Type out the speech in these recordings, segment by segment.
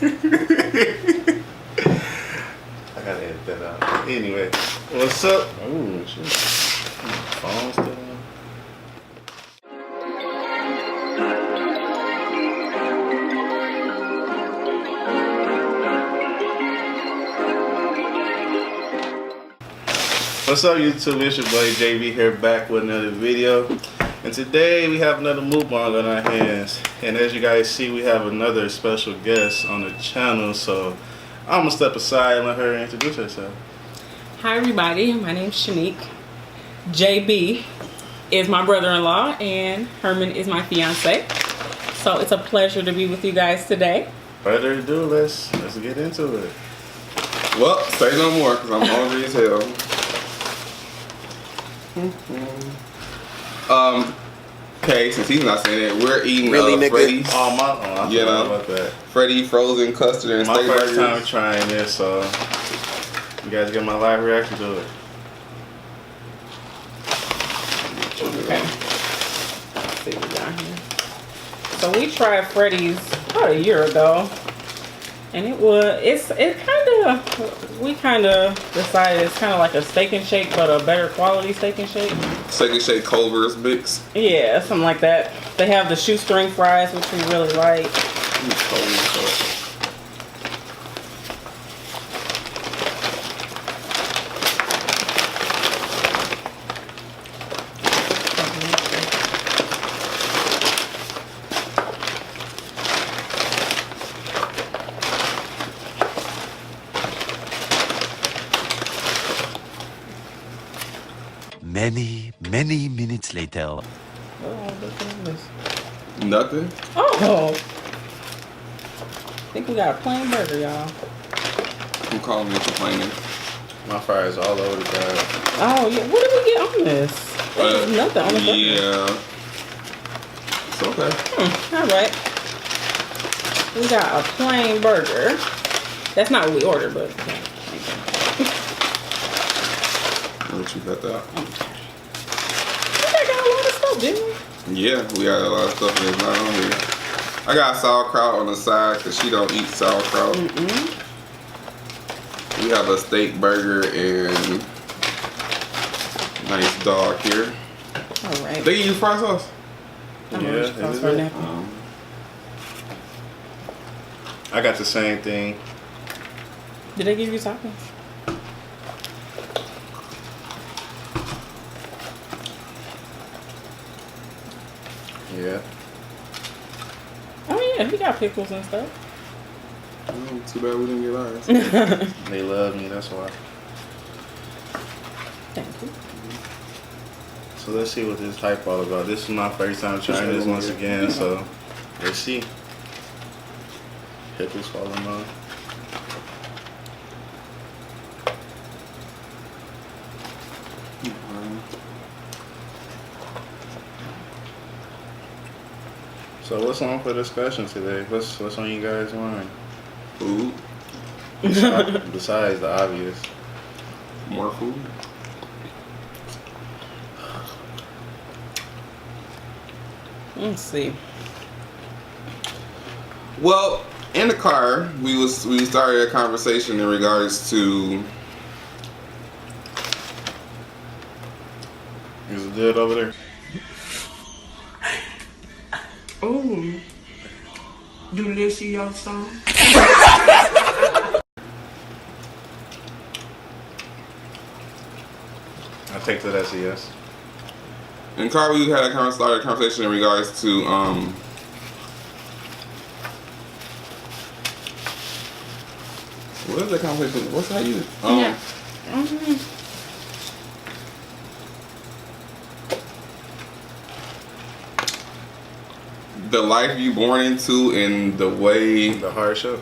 I gotta edit that out. Anyway, what's up? Oh shit. Phone still on? What's up YouTube, it's your boy JB here back with another video. And today we have another mukbang on our hands. And as you guys see, we have another special guest on the channel. So I'm gonna step aside and let her introduce herself. Hi everybody, my name's Shanique. JB is my brother-in-law and Herman is my fiance. So it's a pleasure to be with you guys today. Further ado, let's get into it. Well, say no more because I'm hungry as hell. Okay, since he's not saying it, we're eating Freddy'S. Oh my, I forgot about that. Freddy frozen custard and my Steakburgers. first time trying this, so you guys get my live reaction to it. Okay. Let's see what we got here. So we tried Freddy'S about a year ago, and we kind of decided it's kind of like a Steak and Shake, but a better quality Steak and Shake. Steak and Shake Culver's mix. Yeah, something like that. They have the shoestring fries, which we really like. Many minutes later. Oh, look at this. Nothing? Oh! I think we got a plain burger, y'all. I'm calling me complaining. My fries all over the guy. Oh, yeah. What did we get on this? There's nothing on the burger. Yeah. It's okay. Alright. We got a plain burger. That's not what we ordered, but... I'll let you cut that. We got a lot of stuff, didn't we? Yeah, we got a lot of stuff that's not on here. I got sauerkraut on the side because she don't eat sauerkraut. We have a steak burger and nice dog here. Alright. They use fry sauce? Yeah, I got the same thing. Did they give you toppings? Yeah. Oh yeah, he got pickles and stuff. Oh, too bad we didn't get ours. They love me, that's why. Thank you. So let's see what this hype all about. This is my first time trying this once again, so let's see. Pickles falling off. So what's on for discussion today? What's on you guys' mind? Food. Besides the obvious. More food. Let's see. Well, in the car, we started a conversation in regards to. Is it good over there? Oh, delicious song. I take that as a yes. In the car, we had started a conversation in regards to what is that conversation? What's that you? Yeah. The life you born into and the way The hardship.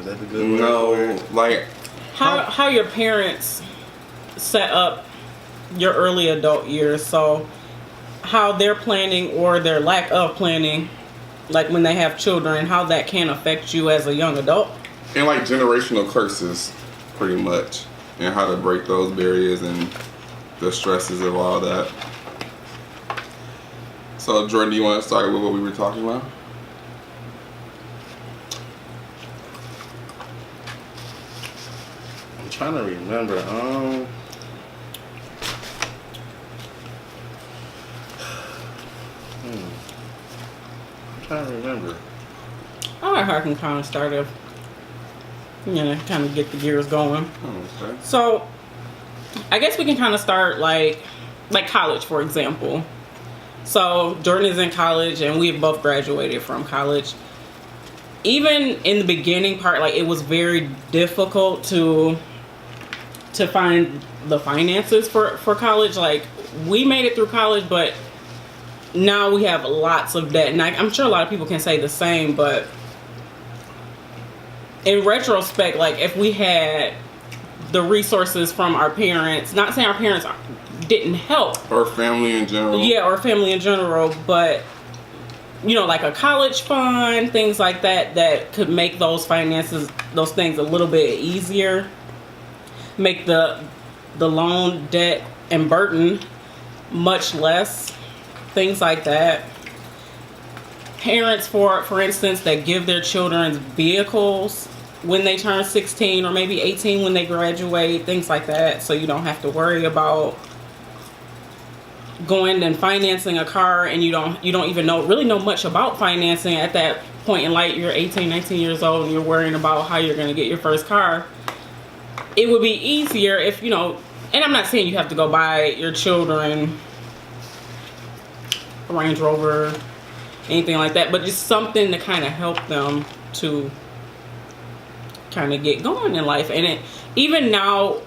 Is that the good word? no, like How your parents set up your early adult years, so how they're planning or their lack of planning, like when they have children, how that can affect you as a young adult. and like generational curses, pretty much, and how to break those barriers and the stresses of all that. So Jordan, do you want to start with what we were talking about? trying to remember. I'm trying to remember. I like how I can kind of start off, kind of get the gears going. Okay. So, I guess we can kind of start like college, for example. So, Jordan is in college, and we have both graduated from college. Even in the beginning part, like, it was very difficult to find the finances for college. Like, we made it through college, but now we have lots of debt. And I'm sure a lot of people can say the same, but in retrospect, like, if we had the resources from our parents, not saying our parents didn't help, Or family in general. yeah, or family in general, but like a college fund, things like that could make those finances, those things a little bit easier, make the loan debt and burden much less, things like that. Parents, for instance, that give their children vehicles when they turn 16 or maybe 18 when they graduate, things like that, so you don't have to worry about going and financing a car, and you don't even really know much about financing at that point in life. You're 18, 19 years old, and you're worrying about how you're going to get your first car. It would be easier if, and I'm not saying you have to go buy your children a Range Rover, anything like that, but just something to kind of help them to kind of get going in life. And even now,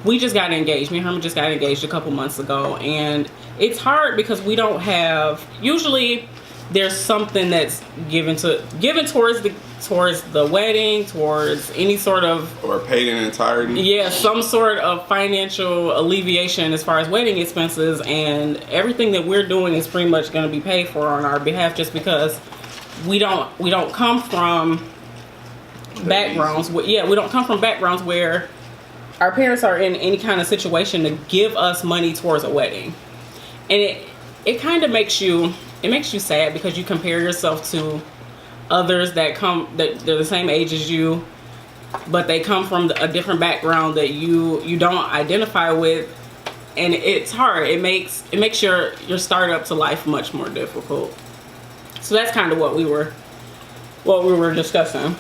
we just got engaged. Me and Herman just got engaged a couple months ago, and it's hard because we don't have, usually there's something that's given towards the wedding, towards any sort of, Or paid in entirety. yeah, some sort of financial alleviation as far as wedding expenses, and everything that we're doing is pretty much going to be paid for on our behalf, just because we don't come from backgrounds we don't come from backgrounds where our parents are in any kind of situation to give us money towards a wedding. And it kind of makes you sad, because you compare yourself to others that they're the same age as you, but they come from a different background that you don't identify with, and it's hard. It makes your startup to life much more difficult. So that's kind of what we were discussing.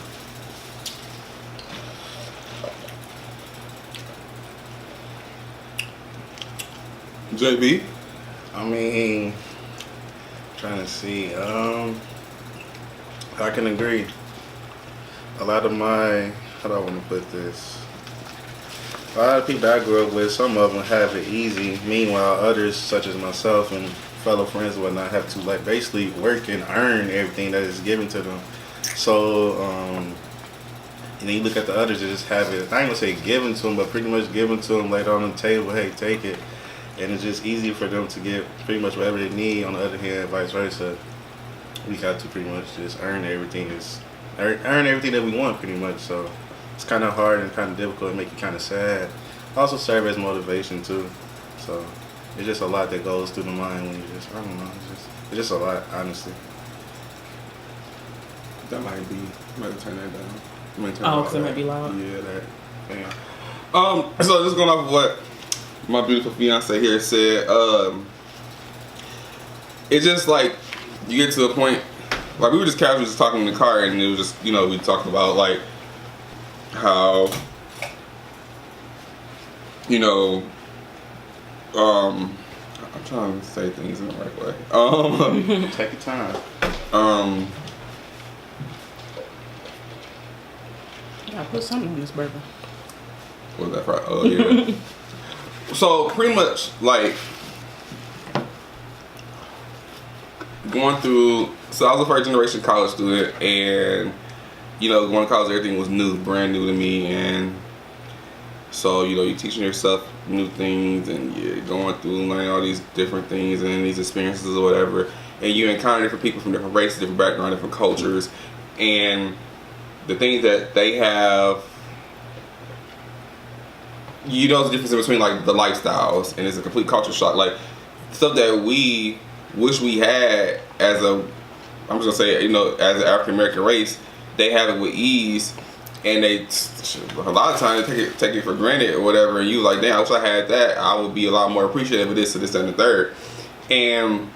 JB? I mean, trying to see. I can agree. A lot of how do I want to put this? A lot of people I grew up with, some of them have it easy. Meanwhile, others, such as myself and fellow friends and whatnot, have to basically work and earn everything that is given to them. So, and then you look at the others that just have it, I ain't gonna say given to them, but pretty much given to them, laid on the table, hey, take it. And it's just easy for them to get pretty much whatever they need. On the other hand, vice versa, we got to pretty much just earn everything that we want, pretty much. So it's kind of hard and kind of difficult, and make you kind of sad. Also serve as motivation too. So it's just a lot that goes through the mind when you just, I don't know, it's just a lot, honestly. That might be. I might turn that down. Because it might be loud. Yeah, that. Yeah. So just going off of what my beautiful fiance here said, it's just like you get to a point, like we were just casually just talking in the car, and it was just, we talked about like how, I'm trying to say things in the right way. Take your time. I put something on this burger. What was that for? Oh yeah. So pretty much like going through. So I was a first generation college student, and going to college, everything was new, brand new to me, and so you're teaching yourself new things, and you're going through learning all these different things and these experiences or whatever, and you encounter different people from different races, different backgrounds, different cultures, and the things that they have. The difference in between like the lifestyles, and it's a complete culture shock. Like stuff that we wish we had I'm just gonna say, as an African American race, they have it with ease, and they a lot of times they take it for granted or whatever, and you like, damn, I wish I had that. I would be a lot more appreciative of this and this and the third. And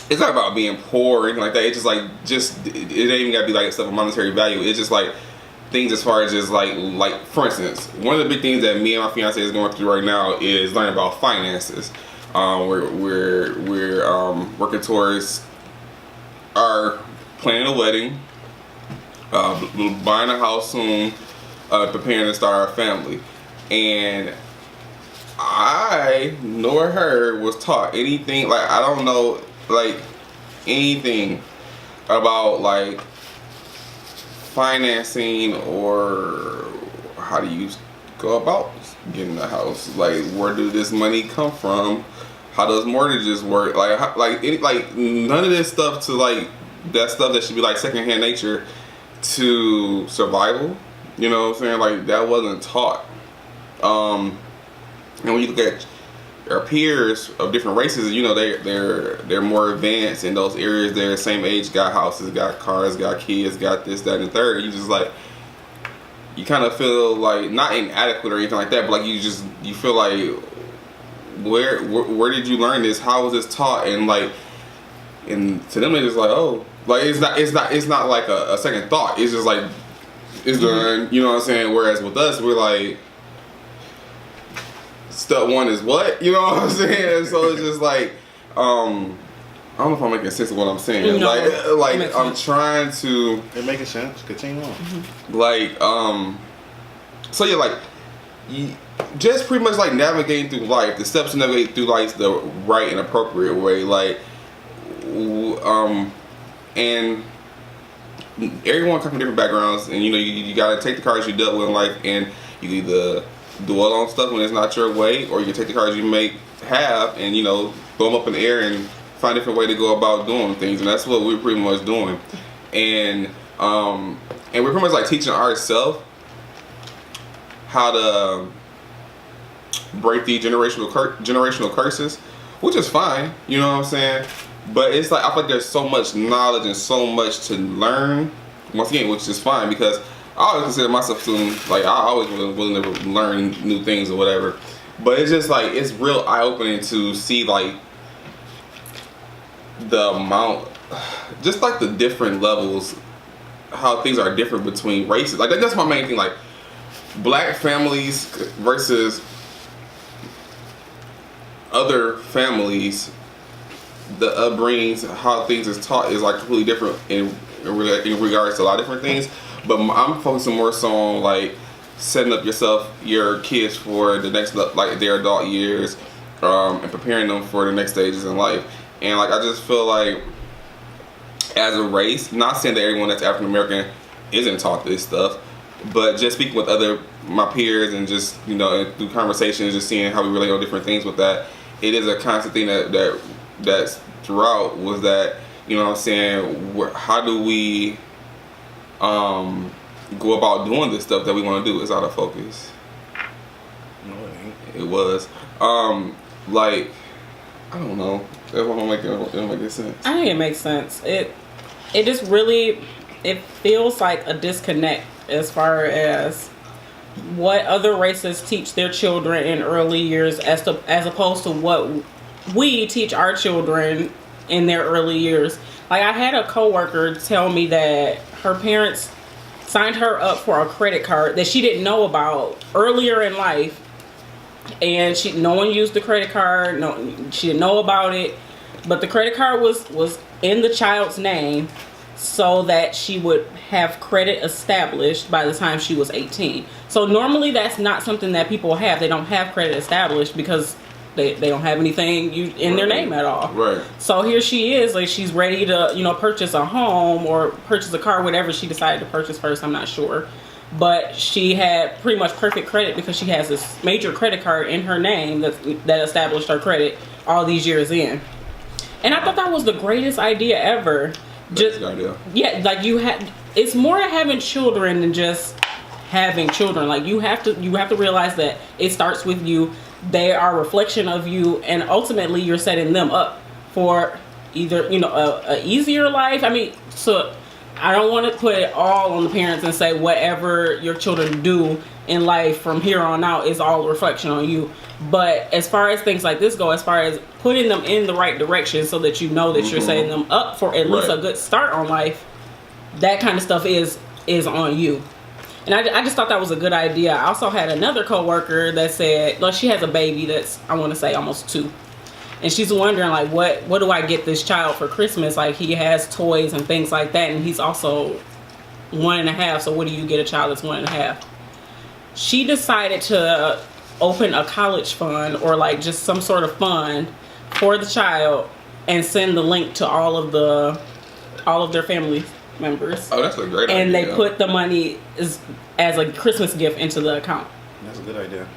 it's not about being poor or anything like that. It's just like it ain't even gotta be like stuff of monetary value. It's just like things as far as just like for instance, one of the big things that me and my fiance is going through right now is learning about finances. We're working towards our planning a wedding, buying a house soon, preparing to start our family. And I nor her was taught anything, like I don't know like anything about like financing or how do you go about getting a house, like where do this money come from, how does mortgages work, like none of this stuff, to like that stuff that should be like secondhand nature to survival, you know what I'm saying, like that wasn't taught. And when you look at our peers of different races, you know, they're more advanced in those areas. They're the same age, got houses, got cars, got kids, got this, that, and the third. You just like, you kind of feel like not inadequate or anything like that, but like you feel like where did you learn this? How was this taught? And like, and to them it's just like, oh, like it's not like a second thought. It's just like it's done. You know what I'm saying? Whereas with us, we're like, step one is what? You know what I'm saying? So it's just like, I don't know if I'm making sense of what I'm saying. No, like I'm trying to. It making sense. Continue on. Like, so yeah, like, just pretty much like navigating through life, the steps to navigate through life the right and appropriate way. Like, and everyone comes from different backgrounds, and you know, you gotta take the cards you dealt with in life, and you either dwell on stuff when it's not your way, or you can take the cards you may have and, you know, throw them up in the air and find a different way to go about doing things. And that's what we're pretty much doing. And we're pretty much like teaching ourselves how to break the generational curses, which is fine, you know what I'm saying? But it's like, I feel like there's so much knowledge and so much to learn, once again, which is fine, because I always consider myself student, like I always willing to learn new things or whatever. But it's just like, it's real eye-opening to see like the amount, just like the different levels, how things are different between races. Like that's my main thing, like black families versus other families, the upbringings, how things is taught is like completely different in regards to a lot of different things. But I'm focusing more so on like setting up your kids for the next, like their adult years, and preparing them for the next stages in life. And like I just feel like as a race, not saying that everyone that's African American isn't taught this stuff, but just speaking with my peers and just, you know, and through conversations, just seeing how we relate on different things with that, it is a constant thing that's throughout, was that, you know what I'm saying, how do we go about doing this stuff that we want to do is out of focus. No, it ain't. It was. Like, I don't know. That don't make sense. I think it makes sense. It just really, it feels like a disconnect as far as what other races teach their children in early years as opposed to what we teach our children in their early years. Like, I had a coworker tell me that her parents signed her up for a credit card that she didn't know about earlier in life, and no one used the credit card. No, she didn't know about it, but the credit card was in the child's name so that she would have credit established by the time she was 18. So normally that's not something that people have. They don't have credit established because they don't have anything in their name at all. Right. So here she is, like, she's ready to, you know, purchase a home or purchase a car, whatever she decided to purchase first, I'm not sure. But she had pretty much perfect credit because she has this major credit card in her name that established her credit all these years in. And I thought that was the greatest idea ever. Just idea. Yeah, like it's more to having children than just having children. Like you have to realize that it starts with you. They are a reflection of you, and ultimately you're setting them up for either, you know, a easier life. I mean, so I don't want to put it all on the parents and say whatever your children do in life from here on out is all a reflection on you. But as far as things like this go, as far as putting them in the right direction so that you know that you're setting them up for at least a good start on life, that kind of stuff is on you. And I just thought that was a good idea. I also had another coworker that said, well, she has a baby that's, I want to say, almost 2. And she's wondering, like, what do I get this child for Christmas? Like, he has toys and things like that, and he's also 1.5. So what do you get a child that's 1.5? She decided to open a college fund or like just some sort of fund for the child and send the link to all of their family members. Oh, that's a great idea. And they put the money as a Christmas gift into the account. That's a good idea.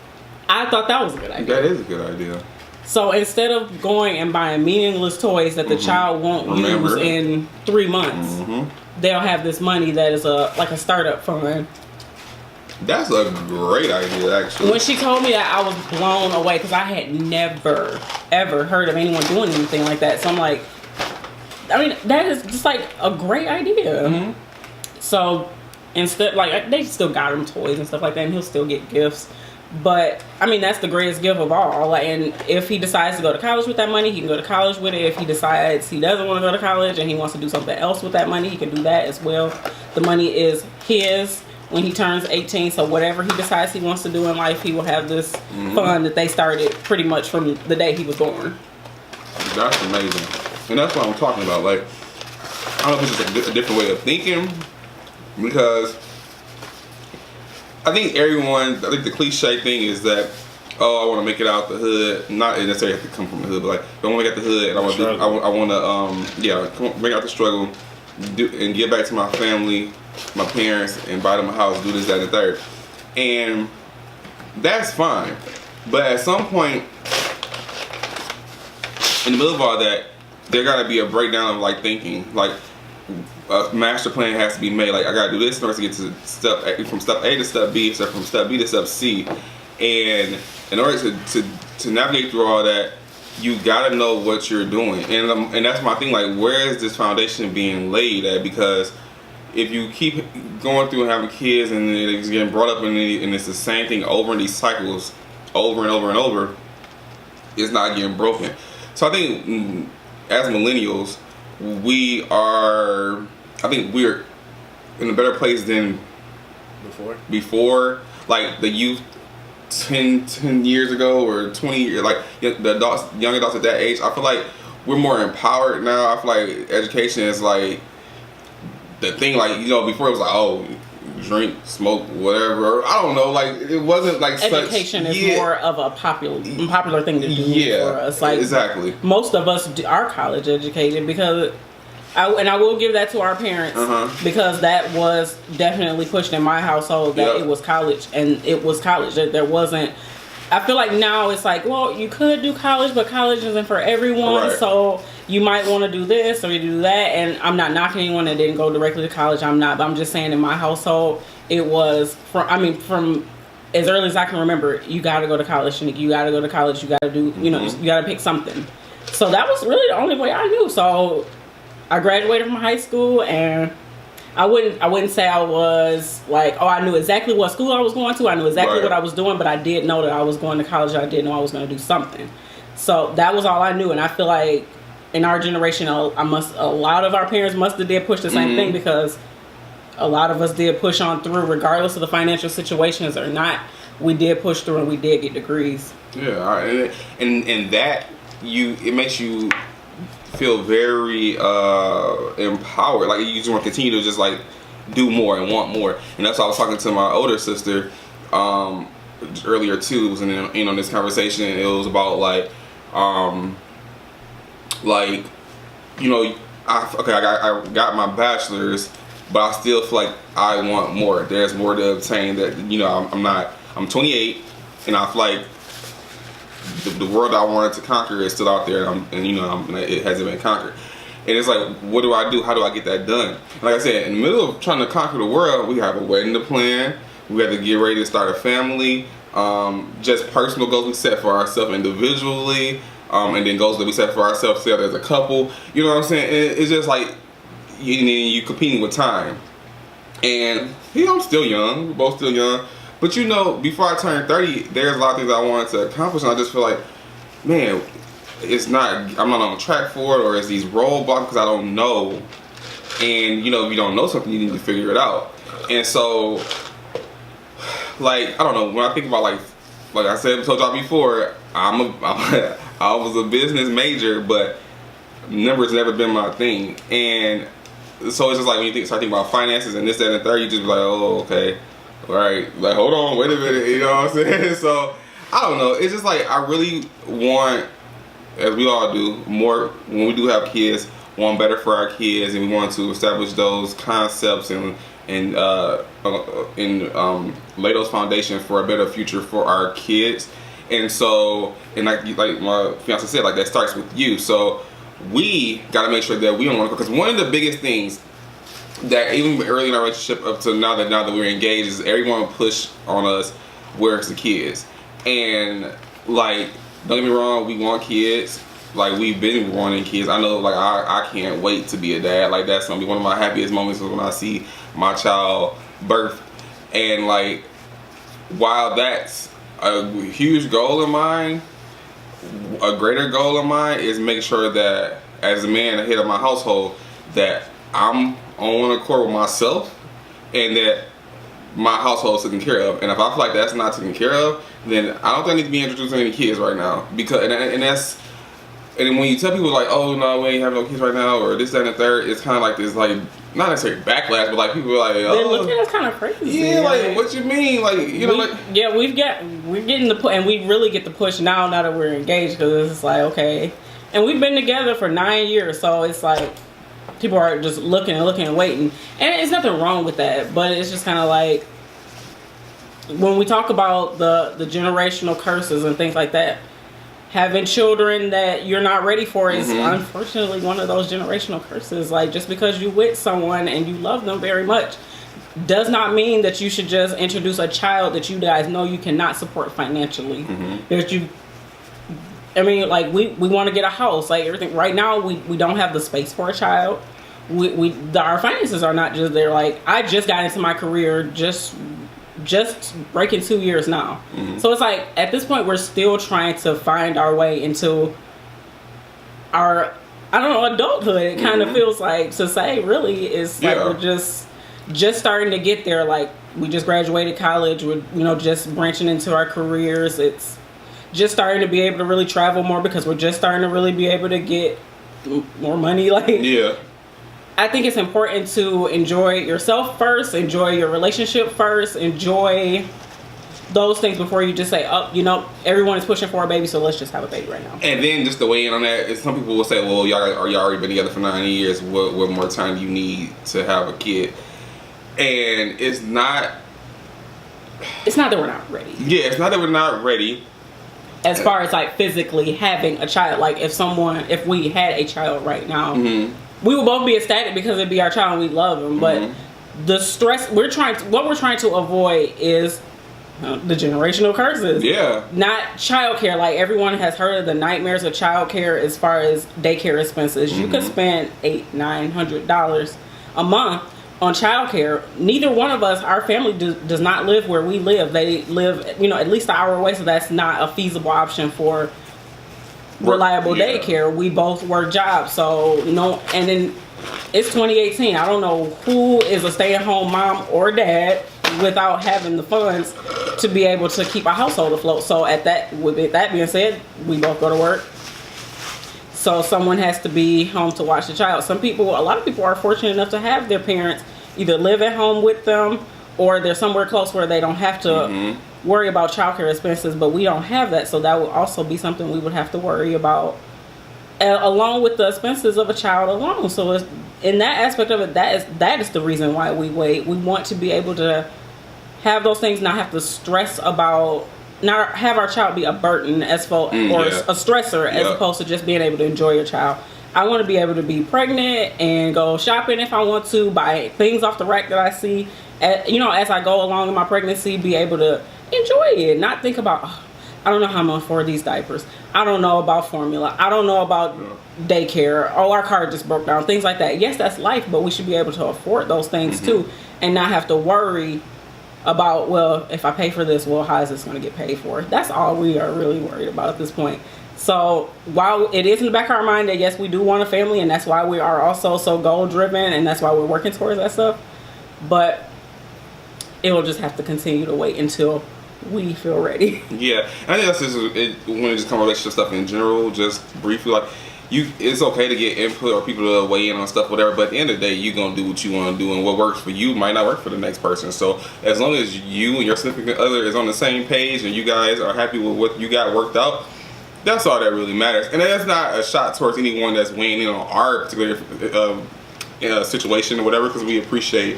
I thought that was a good idea. That is a good idea. So instead of going and buying meaningless toys that the child won't use in 3 months, they'll have this money that is like a startup fund. That's a great idea, actually. When she told me that, I was blown away because I had never, ever heard of anyone doing anything like that. So I'm like, I mean, that is just like a great idea. So instead, like, they still got him toys and stuff like that, and he'll still get gifts. But I mean, that's the greatest gift of all. And if he decides to go to college with that money, he can go to college with it. If he decides he doesn't want to go to college and he wants to do something else with that money, he can do that as well. The money is his when he turns 18. So whatever he decides he wants to do in life, he will have this fund that they started pretty much from the day he was born. That's amazing. And that's what I'm talking about. Like, I don't know if it's just a different way of thinking, because I think the cliche thing is that, oh, I want to make it out the hood. Not necessarily have to come from the hood, but like, I want to make it out the hood, and I want to bring out the struggle, and give back to my family, my parents, and buy them a house, do this, that, and the third. And that's fine. But at some point, in the middle of all that, there got to be a breakdown of like thinking. Like, a master plan has to be made. Like, I gotta do this in order to get to from step A to step B, so from step B to step C. And in order to navigate through all that, you gotta know what you're doing. And that's my thing. Like, where is this foundation being laid at? Because if you keep going through and having kids and it's getting brought up and it's the same thing over in these cycles, over and over and over, it's not getting broken. So I think as millennials, I think we're in a better place than before. Like the youth 10 years ago or 20 years, like the adults, young adults at that age, I feel like we're more empowered now. I feel like education is like the thing. Like, you know, before it was like, oh, drink, smoke, whatever. I don't know. Like, it wasn't like education is more of a popular thing to do for us. Like, exactly. Most of us are college educated because, I will give that to our parents because that was definitely pushed in my household that it was college, and it was college. There wasn't. I feel like now it's like, well, you could do college, but college isn't for everyone. Right. So you might want to do this or you do that. And I'm not knocking anyone that didn't go directly to college. I'm not. But I'm just saying in my household, it was from as early as I can remember, you got to go to college. You got to go to college. You got to do, you got to pick something. So that was really the only way I knew. So I graduated from high school, and I wouldn't say I was like, oh, I knew exactly what school I was going to. I knew exactly what I was doing, but I did know that I was going to college. I did know I was going to do something. So that was all I knew. And I feel like in our generation, a lot of our parents must have did push the same thing, because a lot of us did push on through, regardless of the financial situations or not. We did push through, and we did get degrees. Yeah, and that it makes you feel very empowered. Like, you just want to continue to just like do more and want more. And that's why I was talking to my older sister earlier too. It was in on this conversation. It was about like you know, I got my bachelor's, but I still feel like I want more. There's more to obtain. That, you know, I'm 28, and I feel like the world I wanted to conquer is still out there, and it hasn't been conquered. And it's like, what do I do? How do I get that done? And like I said, in the middle of trying to conquer the world, we have a wedding to plan. We have to get ready to start a family. Just personal goals we set for ourselves individually, and then goals that we set for ourselves together as a couple. You know what I'm saying? And it's just like, you competing with time. And I'm still young. We're both still young. But before I turned 30, there's a lot of things I wanted to accomplish, and I just feel like, man, I'm not on track for it, or it's these roadblocks because I don't know. And if you don't know something, you need to figure it out. And so, like, I don't know, when I think about like I said, told y'all before, I was a business major, but numbers never been my thing. And so it's just like when you start thinking about finances and this, that, and the third, you just be like, oh, okay, all right, like, hold on, wait a minute, you know what I'm saying? So I don't know. It's just like I really want, as we all do, more when we do have kids, want better for our kids, and we want to establish those concepts and lay those foundations for a better future for our kids. And so, and like my fiance said, like, that starts with you. So we got to make sure that we don't want to, because one of the biggest things that even early in our relationship up to now that we're engaged is everyone push on us, where's the kids? And like, don't get me wrong, we want kids. Like, we've been wanting kids. I know, like, I can't wait to be a dad. Like, that's gonna be one of my happiest moments when I see my child birth. And like, while that's a huge goal of mine, a greater goal of mine is make sure that as a man, the head of my household, that I'm on one accord with myself and that my household is taken care of. And if I feel like that's not taken care of, then I don't think I need to be introducing any kids right now. Because and when you tell people like, oh no, we ain't having no kids right now, or this, that, and the third, it's kind of like this, like, not necessarily backlash, but like people are like, oh, they're looking at us kind of crazy. Yeah, like, what you mean? Like, yeah, we're getting the push, and we really get the push now that we're engaged, because it's like, okay, and we've been together for 9 years, so it's like people are just looking and waiting, and it's nothing wrong with that, but it's just kind of like when we talk about the generational curses and things like that. Having children that you're not ready for is unfortunately one of those generational curses. Like, just because you with someone and you love them very much does not mean that you should just introduce a child that you guys know you cannot support financially. I mean, like, we want to get a house, like everything. Right now, we don't have the space for a child. Our finances are not just there. Like, I just got into my career just breaking 2 years now. So it's like, at this point, we're still trying to find our way into our, I don't know, adulthood. It kind of feels like, to say, really, it's like we're just starting to get there. Like, we just graduated college. We're, just branching into our careers. It's just starting to be able to really travel more, because we're just starting to really be able to get more money. Like, yeah. I think it's important to enjoy yourself first, enjoy your relationship first, enjoy those things before you just say, oh, everyone is pushing for a baby, so let's just have a baby right now. And then just to weigh in on that, some people will say, well, y'all already been together for 9 years. What more time do you need to have a kid? And it's not that we're not ready. Yeah, it's not that we're not ready. As far as like physically having a child, like if we had a child right now, we would both be ecstatic because it'd be our child and we love them. But the stress what we're trying to avoid is the generational curses. Yeah. Not childcare. Like, everyone has heard of the nightmares of childcare as far as daycare expenses. You could spend $800-900 a month on childcare. Neither one of us, our family does not live where we live. They live, at least an hour away, so that's not a feasible option for reliable daycare. We both work jobs, so and then it's 2018. I don't know who is a stay-at-home mom or dad without having the funds to be able to keep a household afloat. So with that being said, we both go to work, so someone has to be home to watch the child. A lot of people are fortunate enough to have their parents either live at home with them, or they're somewhere close where they don't have to worry about childcare expenses, but we don't have that, so that would also be something we would have to worry about, along with the expenses of a child alone. So in that aspect of it, that is the reason why we wait. We want to be able to have those things, not have to stress about, not have our child be a burden a stressor, as opposed to just being able to enjoy your child. I want to be able to be pregnant and go shopping if I want to, buy things off the rack that I see, as I go along in my pregnancy, be able to enjoy it, not think about, I don't know how I'm gonna afford these diapers. I don't know about formula. I don't know about daycare. Oh, our car just broke down. Things like that. Yes, that's life, but we should be able to afford those things too, and not have to worry about, well, if I pay for this, well, how is this going to get paid for? That's all we are really worried about at this point. So while it is in the back of our mind that yes, we do want a family, and that's why we are also so goal driven, and that's why we're working towards that stuff, but it will just have to continue to wait until we feel ready. Yeah, I think that's just when it just comes to relationship stuff in general. Just briefly, like it's okay to get input or people to weigh in on stuff, whatever. But at the end of the day, you're gonna do what you want to do, and what works for you might not work for the next person. So as long as you and your significant other is on the same page, and you guys are happy with what you got worked out, that's all that really matters. And that's not a shot towards anyone that's weighing in on our particular situation or whatever, because we appreciate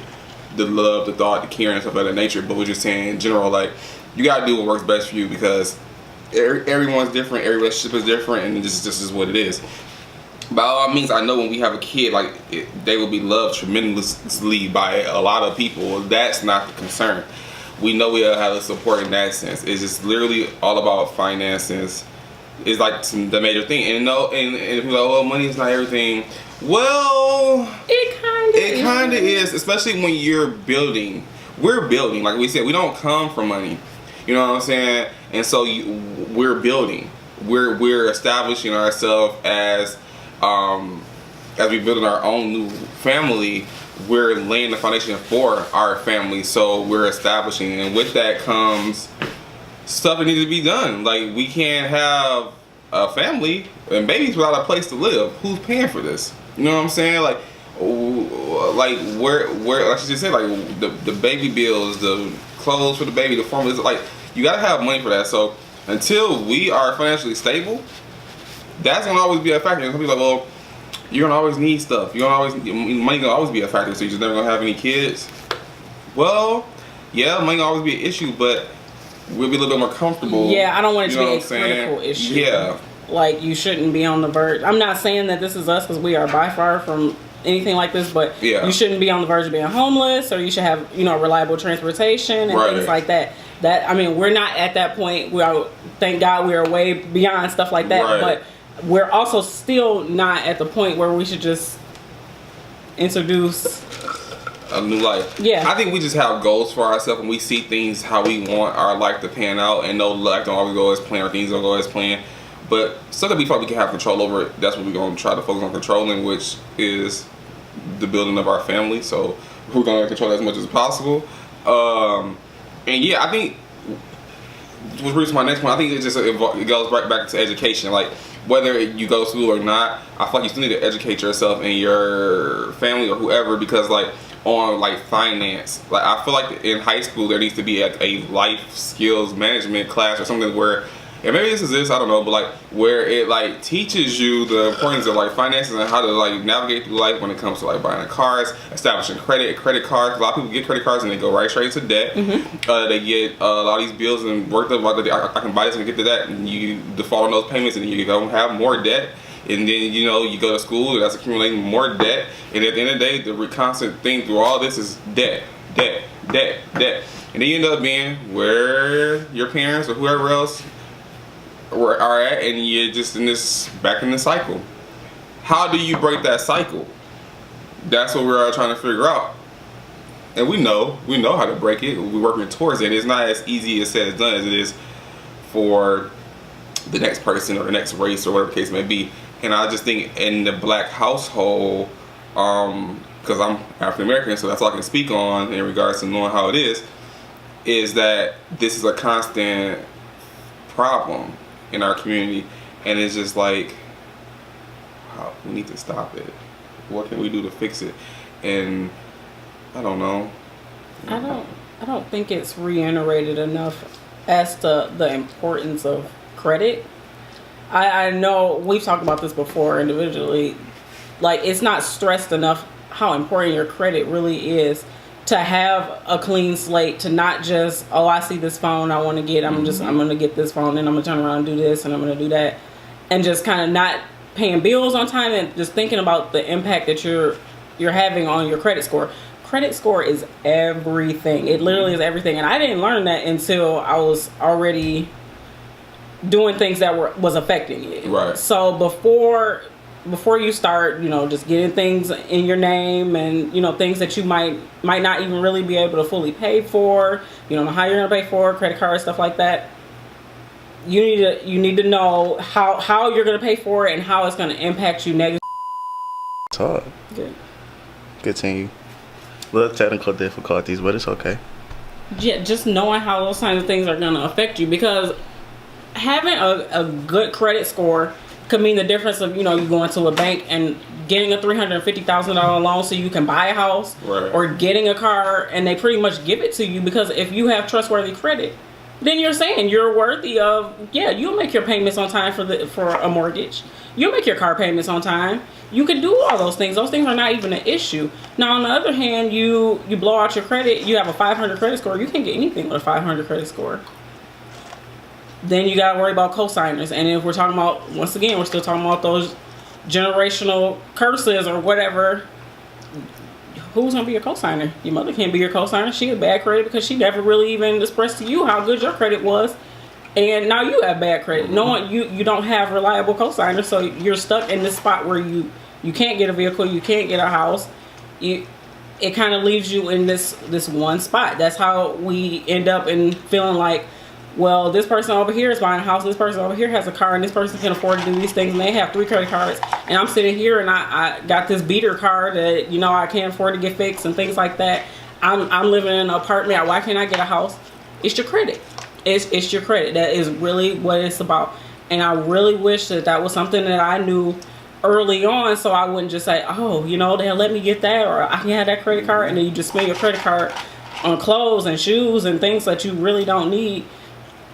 the love, the thought, the caring, and stuff of that nature. But we're just saying in general, like, you gotta do what works best for you, because everyone's different, every relationship is different, and this is what it is. By all means, I know when we have a kid, like, they will be loved tremendously by a lot of people. That's not the concern. We know we'll have the support in that sense. It's just literally all about finances. It's like the major thing. And people are like, well, money is not everything. Well, it kind of is, especially when you're building. We're building, like we said, we don't come from money. You know what I'm saying? And so we're building. We're establishing ourselves as we building our own new family. We're laying the foundation for our family. So we're establishing, and with that comes stuff that needs to be done. Like, we can't have a family and babies without a place to live. Who's paying for this? You know what I'm saying? Like where like she just said, like the baby bills, the clothes for the baby, the formula, like, you gotta have money for that. So until we are financially stable, that's gonna always be a factor. And some people are like, well, you're gonna always need stuff. Money gonna always be a factor, so you're just never gonna have any kids. Well, yeah, money gonna always be an issue, but we'll be a little bit more comfortable. Yeah, I don't want it to be a critical issue. Yeah. Like, you shouldn't be on the verge. I'm not saying that this is us, because we are by far from anything like this, but you shouldn't be on the verge of being homeless, or you should have, reliable transportation and things like that. I mean, we're not at that point. Thank God we are way beyond stuff like that, but we're also still not at the point where we should just introduce a new life. Yeah, I think we just have goals for ourselves, and we see things how we want our life to pan out, and no life don't always go as planned, or things don't go as planned. But stuff that we probably can have control over, that's what we're going to try to focus on controlling, which is the building of our family. So we're going to control that as much as possible. And yeah, I think, which brings to my next point, I think it goes right back to education. Like, whether you go to school or not, I feel like you still need to educate yourself and your family or whoever, because, like, on, like, finance, like, I feel like in high school there needs to be a life skills management class or something where, and maybe this, I don't know, but, like, where it, like, teaches you the importance of, like, finances and how to, like, navigate through life when it comes to, like, buying cars, establishing credit cards. A lot of people get credit cards and they go right straight into debt. They get a lot of these bills and worked up, I can buy this and get to that, and you default on those payments, and you go have more debt. And then, you go to school, that's accumulating more debt. And at the end of the day, the constant thing through all this is debt. And then you end up being where your parents or whoever else are at, and you're just back in the cycle. How do you break that cycle? That's what we're trying to figure out. And we know how to break it. We're working towards it. It's not as easy as said as done as it is for the next person or the next race or whatever the case may be. And I just think in the black household, because I'm African American, so that's all I can speak on in regards to knowing how it is that this is a constant problem in our community, and it's just like, we need to stop it. What can we do to fix it? And I don't know. I don't think it's reiterated enough as to the importance of credit. I know we've talked about this before individually. Like, it's not stressed enough how important your credit really is, to have a clean slate, to not just, oh, I see this phone I want to get, I'm going to get this phone, and I'm going to turn around and do this, and I'm going to do that, and just kind of not paying bills on time, and just thinking about the impact that you're having on your credit score. Credit score is everything. It literally is everything. And I didn't learn that until I was already doing things that was affecting it. Right. So before you start, just getting things in your name and, things that you might not even really be able to fully pay for, you don't know how you're going to pay for, credit cards, stuff like that. You need to know how you're going to pay for it and how it's going to impact you negatively. Talk. Good. Continue. Little technical difficulties, but it's okay. Yeah, just knowing how those kinds of things are going to affect you, because having a good credit score could mean the difference of, you going to a bank and getting a $350,000 loan so you can buy a house, right, or getting a car and they pretty much give it to you, because if you have trustworthy credit, then you're saying you're worthy of, you'll make your payments on time for a mortgage. You'll make your car payments on time. You can do all those things. Those things are not even an issue. Now, on the other hand, you blow out your credit, you have a 500 credit score, you can't get anything with a 500 credit score. Then you got to worry about cosigners. And if we're talking about, once again, we're still talking about those generational curses or whatever, who's going to be your cosigner? Your mother can't be your cosigner. She has bad credit because she never really even expressed to you how good your credit was. And now you have bad credit. No one, you don't have reliable cosigners, so you're stuck in this spot where you can't get a vehicle, you can't get a house. It kind of leaves you in this one spot. That's how we end up in feeling like, well, this person over here is buying a house, this person over here has a car, and this person can afford to do these things, and they have 3 credit cards, and I'm sitting here and I got this beater car that I can't afford to get fixed and things like that. I'm living in an apartment. Why can't I get a house? It's your credit. It's your credit. That is really what it's about. And I really wish that was something that I knew early on, so I wouldn't just say, oh, they'll let me get that, or I can have that credit card, and then you just spend your credit card on clothes and shoes and things that you really don't need.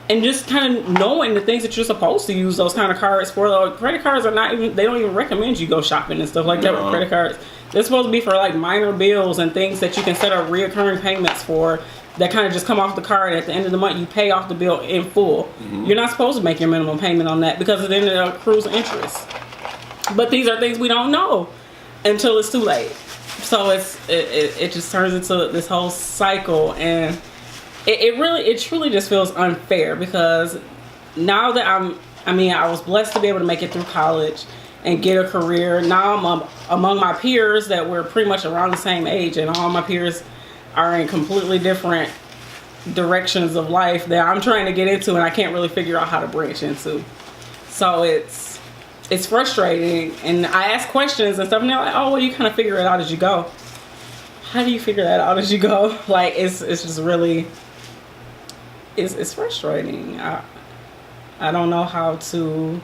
And just kind of knowing the things that you're supposed to use those kind of cards for. Though credit cards are not even, they don't even recommend you go shopping and stuff like that with credit cards. They're supposed to be for like minor bills and things that you can set up reoccurring payments for, that kind of just come off the card. At the end of the month, you pay off the bill in full. You're not supposed to make your minimum payment on that, because then it accrues interest. But these are things we don't know until it's too late. So it just turns into this whole cycle, and it truly just feels unfair, because now that I was blessed to be able to make it through college and get a career. Now I'm among my peers that were pretty much around the same age, and all my peers are in completely different directions of life that I'm trying to get into, and I can't really figure out how to branch into. So it's frustrating, and I ask questions and stuff, and they're like, oh, well, you kind of figure it out as you go. How do you figure that out as you go? Like, it's just really, it's frustrating. I don't know how to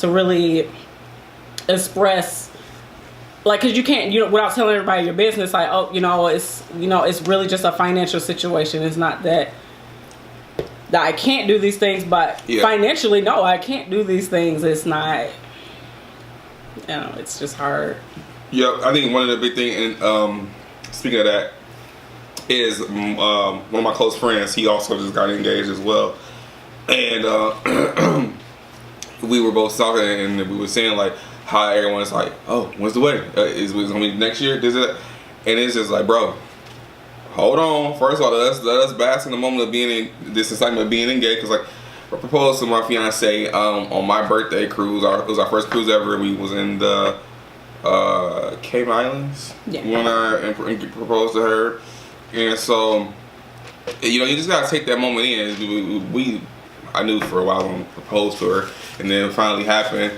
really express, like, because you can't, without telling everybody your business, like, oh, it's really just a financial situation. It's not that I can't do these things, but financially, no, I can't do these things. It's not, it's just hard. Yeah, I think one of the big things, and speaking of that, is one of my close friends, he also just got engaged as well. And we were both talking, and we were saying, like, how everyone's like, oh, when's the wedding? Is it going to be next year? And it's just like, bro, hold on. First of all, let us bask in the moment of being in this excitement of being engaged. Because, like, I proposed to my fiance on my birthday cruise. It was our first cruise ever. We was in the Cayman Islands when I proposed to her. And so, you just gotta take that moment in. I knew for a while when I proposed to her, and then it finally happened.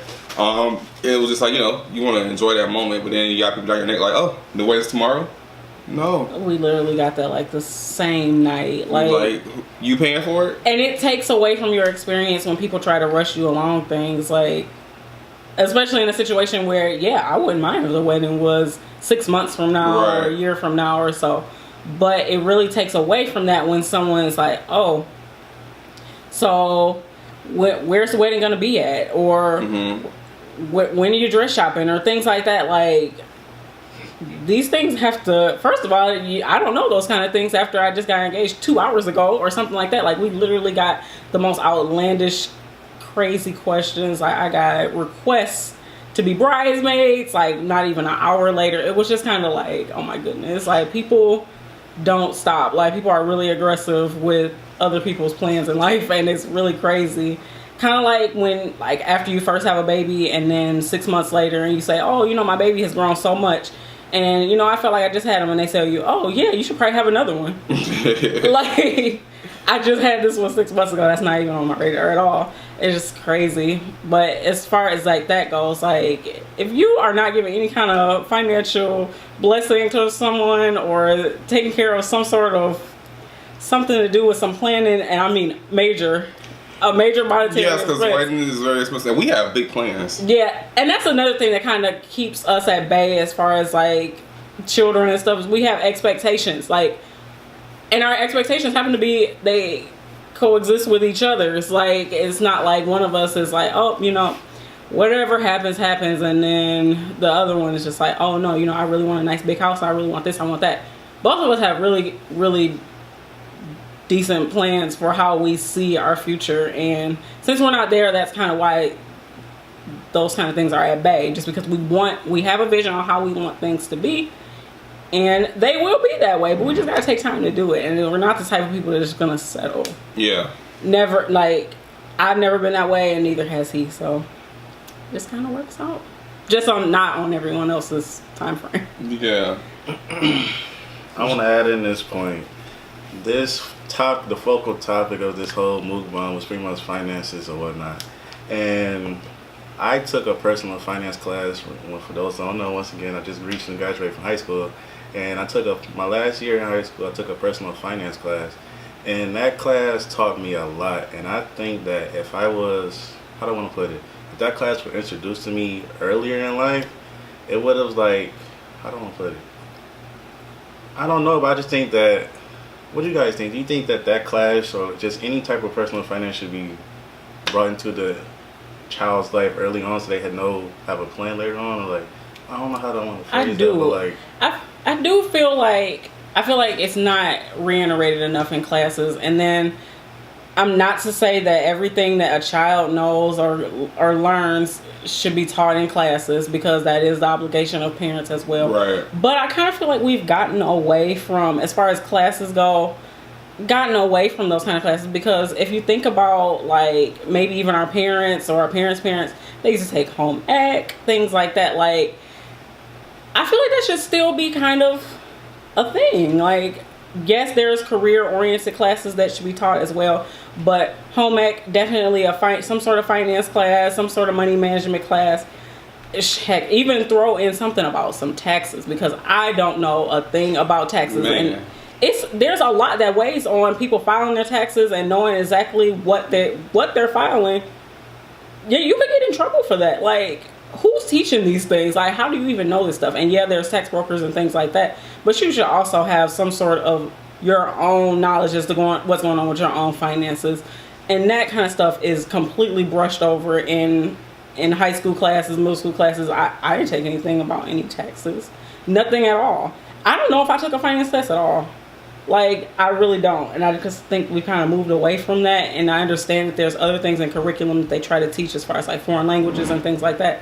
It was just like, you want to enjoy that moment, but then you got people down your neck like, oh, the wedding's tomorrow? No. We literally got that like the same night. Like, you paying for it? And it takes away from your experience when people try to rush you along things, like, especially in a situation where, I wouldn't mind if the wedding was 6 months from now or a year from now or so. But it really takes away from that when someone's like, oh, so where's the wedding going to be at? Or when are you dress shopping? Or things like that. Like, these things have to, first of all, I don't know those kind of things after I just got engaged 2 hours ago or something like that. Like, we literally got the most outlandish, crazy questions. Like, I got requests to be bridesmaids, like, not even an hour later. It was just kind of like, oh my goodness. Like, people don't stop. Like, people are really aggressive with other people's plans in life, and it's really crazy. Kind of like when, like, after you first have a baby and then 6 months later and you say, oh, you know, my baby has grown so much, and, you know, I felt like I just had him, and they tell you, oh yeah, you should probably have another one. Like, I just had this one 6 months ago. That's not even on my radar at all. It's just crazy. But as far as like that goes, like, if you are not giving any kind of financial blessing to someone or taking care of some sort of something to do with some planning, and I mean a major monetary Yes, because expense. wedding is very expensive. And we have big plans. Yeah, and that's another thing that kind of keeps us at bay as far as like children and stuff. Is we have expectations, like, and our expectations happen to be they coexist with each other. It's like, it's not like one of us is like, oh, you know, whatever happens, and then the other one is just like, oh no, you know, I really want a nice big house. I really want this. I want that. Both of us have really, really decent plans for how we see our future, and since we're not there, that's kind of why those kind of things are at bay, just because we have a vision on how we want things to be, and they will be that way, but we just gotta take time to do it, and we're not the type of people that are just gonna settle. Yeah. Never. Like, I've never been that way, and neither has he, so it just kind of works out, just not on everyone else's time frame. Yeah. I want to add in this point. The focal topic of this whole mukbang was pretty much finances or whatnot. And I took a personal finance class. For those who don't know, once again, I just recently graduated from high school. And I took my last year in high school, I took a personal finance class. And that class taught me a lot. And I think that if I was, how do I want to put it? If that class were introduced to me earlier in life, it would have like, how do I want to put it? I don't know, but I just think that, what do you guys think? Do you think that class or just any type of personal finance should be brought into the child's life early on so they have a plan later on? Or like, I don't know how to want to phrase that, but like, I do feel like it's not reiterated enough in classes, and then I'm not to say that everything that a child knows or learns should be taught in classes, because that is the obligation of parents as well. Right. But I kind of feel like we've gotten away from, as far as classes go, gotten away from those kind of classes, because if you think about like maybe even our parents or our parents' parents, they used to take home ec, things like that. Like, I feel like that should still be kind of a thing. Like, yes, there's career-oriented classes that should be taught as well, but home ec, definitely some sort of finance class, some sort of money management class. Heck, even throw in something about some taxes, because I don't know a thing about taxes. Man. And there's a lot that weighs on people filing their taxes and knowing exactly what they're filing. Yeah, you could get in trouble for that. Like, who's teaching these things? Like, how do you even know this stuff? And yeah, there's tax brokers and things like that, but you should also have some sort of your own knowledge as to what's going on with your own finances. And that kind of stuff is completely brushed over in high school classes, middle school classes. I didn't take anything about any taxes. Nothing at all. I don't know if I took a finance test at all. Like, I really don't. And I just think we kind of moved away from that. And I understand that there's other things in curriculum that they try to teach as far as like foreign languages and things like that.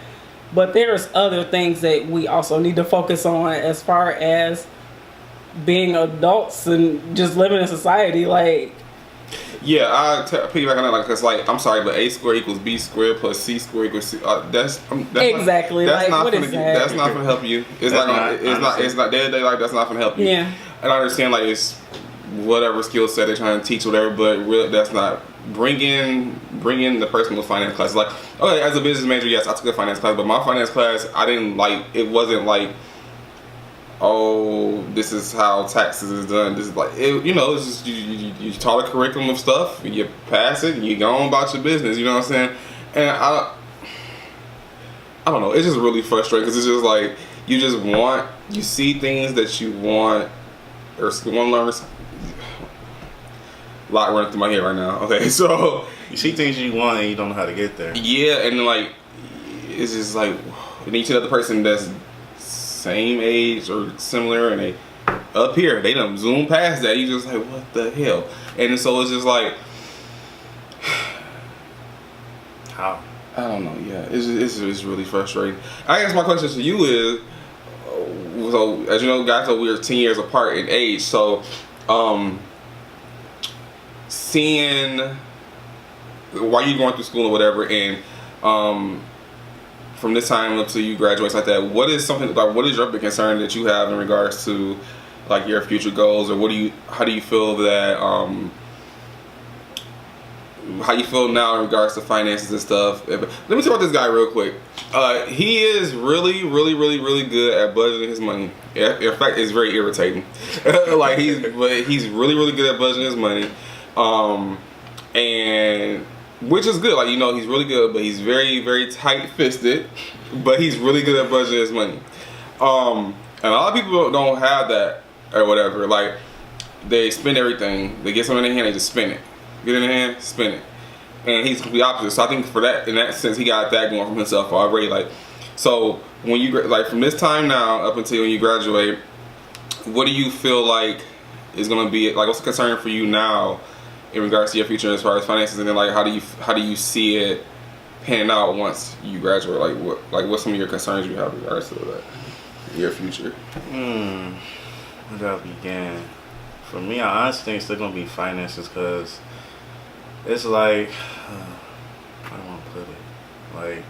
But there's other things that we also need to focus on as far as being adults and just living in society. Like, Yeah, piggyback on that, like, cause like, I'm sorry, but A squared equals B squared plus C squared equals C. That's exactly. Not, that's like, not what gonna is get, that? that's not gonna help you. It's not day-to-day life. That's not gonna help you. Yeah. And I understand, like, it's whatever skill set they're trying to teach, whatever, but really, that's not. Bring in the personal finance class. Like, okay, as a business major, yes, I took a finance class, but my finance class, I didn't like. It wasn't like, oh, this is how taxes is done. This is like, it's just you taught a curriculum of stuff, you pass it, and you go on about your business. You know what I'm saying? And I don't know. It's just really frustrating, because it's just like you see things that you want or want to learn. A lot running through my head right now. Okay, so you see things you want and you don't know how to get there. Yeah, and then, like, it's just like, and each other person that's same age or similar, and they up here, they done zoom past that. You just like, what the hell? And so it's just like, How? I don't know. Yeah, it's really frustrating. I guess my question to you is, so as you know, guys, so we are 10 years apart in age. So, seeing while you going through school or whatever, and from this time up to you graduate like that, what is something like what is your big concern that you have in regards to like your future goals, or how do you feel that how you feel now in regards to finances and stuff? Let me talk about this guy real quick. He is really good at budgeting his money. In fact, it's very irritating. Like he's really good at budgeting his money, and which is good. Like, you know, he's really good, but he's very tight-fisted. But he's really good at budgeting his money. And a lot of people don't have that or whatever. Like, they spend everything. They get something in their hand, they just spend it. Get it in their hand, spend it. And he's the opposite. So I think for that, in that sense, he got that going for himself already. Like, so when you like from this time now up until when you graduate, what do you feel like is going to be like? What's the concern for you now in regards to your future as far as finances? And then like, how do you see it panning out once you graduate? What's some of your concerns you have in regards to that your future? Where do I begin? For me, I honestly think it's still gonna be finances, because it's like, I don't want to put it, like,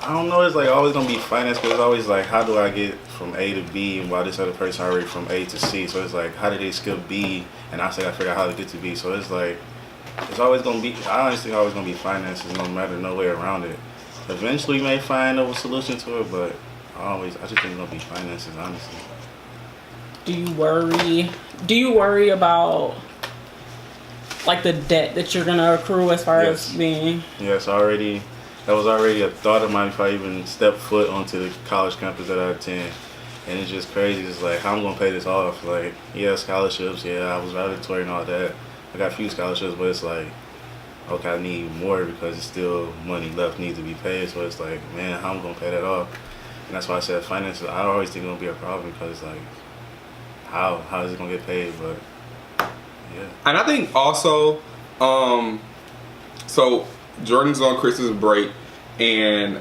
I don't know, it's like always gonna be finance, but it's always like, how do I get from A to B, and while this other person already from A to C? So it's like, how did they skip B, and I still gotta figure out how to get to B? So it's like, it's always gonna be, I honestly think always gonna be finances, no matter, no way around it. Eventually you may find a solution to it, but I just think it's gonna be finances, honestly. Do you worry about like the debt that you're gonna accrue as far as being? Yes, already. That was already a thought of mine before I even stepped foot onto the college campus that I attend. And it's just crazy. It's like, how I'm gonna pay this off? Like, yeah, scholarships. Yeah, I was valedictorian and all that. I got a few scholarships, but it's like, okay, I need more because it's still money left needs to be paid. So it's like, man, how I'm gonna pay that off? And that's why I said finances. I always think it's gonna be a problem, because it's like, how is it gonna get paid? But yeah. And I think also, so Jordan's on Christmas break, and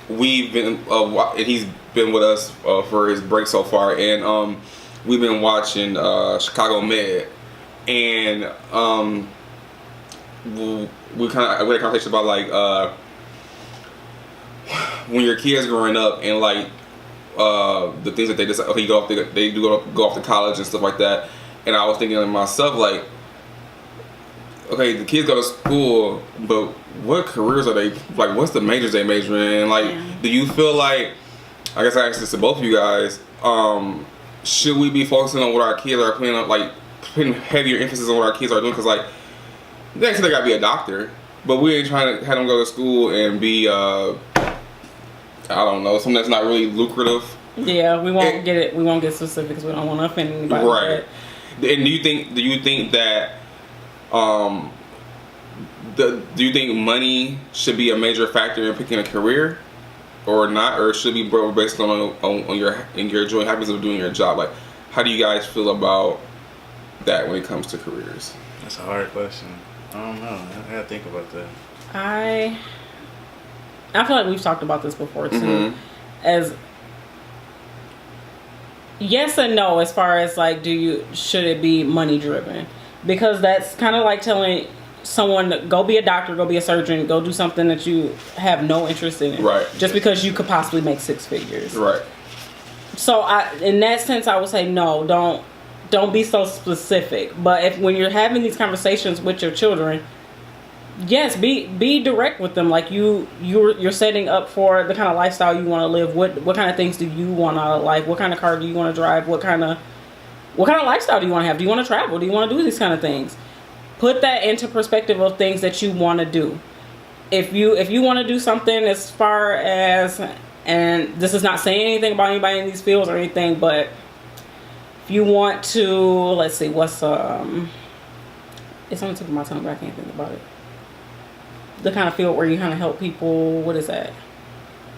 we've been and he's been with us for his break so far, and we've been watching Chicago Med, and we had a conversation about like when your kids growing up, and like the things that they decide, okay, they do go off to college and stuff like that. And I was thinking to myself, like, okay, the kids go to school, but what careers are they, like, what's the majors they major in? Like, do you feel like, I guess I asked this to both of you guys, should we be focusing on what our kids are putting on, like, putting heavier emphasis on what our kids are doing? Because, like, they actually got to be a doctor, but we ain't trying to have them go to school and be, I don't know, something that's not really lucrative. Yeah, we won't get it. We won't get specifics. We don't want to offend anybody. Right. And do you think that do you think money should be a major factor in picking a career, or not, or should it be based on your joy happiness of doing your job? Like, how do you guys feel about that when it comes to careers? That's a hard question. I don't know. I gotta think about that. I feel like we've talked about this before too. Mm-hmm. As yes and no, as far as like, should it be money driven? Because that's kind of like telling someone to go be a doctor, go be a surgeon, go do something that you have no interest in, right? Just because you could possibly make six figures, right? So in that sense, I would say no, don't be so specific. But when you're having these conversations with your children, yes, be direct with them. Like you're setting up for the kind of lifestyle you want to live. What kind of things do you want out of life? What kind of car do you want to drive? What kind of lifestyle do you want to have? Do you want to travel? Do you want to do these kind of things? Put that into perspective of things that you want to do. If you want to do something as far as, and this is not saying anything about anybody in these fields or anything, but if you want to, let's see, it's on the tip of my tongue, but I can't think about it. The kind of field where you kind of help people. What is that?